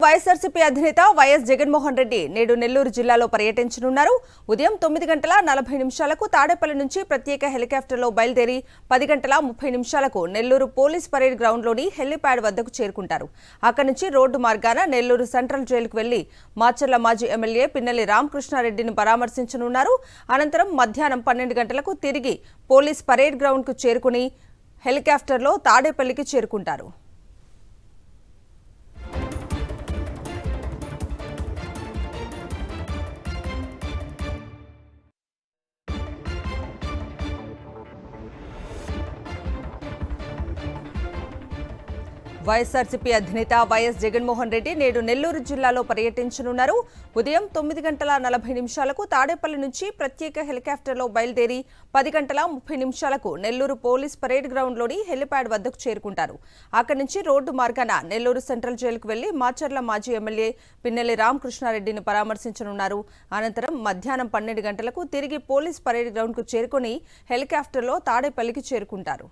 వైఎస్ఆర్సీపీ అధినేత వైఎస్ జగన్మోహన్ రెడ్డి నేడు నెల్లూరు జిల్లాలో పర్యటించనున్నారు. ఉదయం 9:40 తాడేపల్లి నుంచి ప్రత్యేక హెలికాప్టర్లో బయలుదేరి 10:30 నెల్లూరు పోలీస్ పరేడ్ గ్రౌండ్లోని హెలిప్యాడ్ వద్దకు చేరుకుంటారు. అక్కడి నుంచి రోడ్డు మార్గాన నెల్లూరు సెంట్రల్ జైలుకు వెళ్లి మాచర్ల మాజీ ఎమ్మెల్యే పిన్నెల్లి రామకృష్ణారెడ్డిని పరామర్శించనున్నారు. అనంతరం మధ్యాహ్నం 12 గంటలకు తిరిగి పోలీస్ పరేడ్ గ్రౌండ్కు చేరుకుని హెలికాప్టర్లో తాడేపల్లికి చేరుకుంటారు. వైఎస్ఆర్సీపీ అధినేత వైఎస్ జగన్మోహన్ రెడ్డి నేడు నెల్లూరు జిల్లాలో పర్యటించనున్నారు. ఉదయం 9:40 తాడేపల్లి నుంచి ప్రత్యేక హెలికాప్టర్లో బయలుదేరి 10:30 నెల్లూరు పోలీస్ పరేడ్ గ్రౌండ్లోని హెలిప్యాడ్ వద్దకు చేరుకుంటారు. అక్కడి నుంచి రోడ్డు మార్గాన నెల్లూరు సెంట్రల్ జైలుకు వెళ్లి మాచర్ల మాజీ ఎమ్మెల్యే పిన్నెల్లి రామకృష్ణారెడ్డిని పరామర్శించనున్నారు. అనంతరం మధ్యాహ్నం 12 గంటలకు తిరిగి పోలీస్ పరేడ్ గ్రౌండ్కు చేరుకుని హెలికాప్టర్లో తాడేపల్లికి చేరుకుంటారు.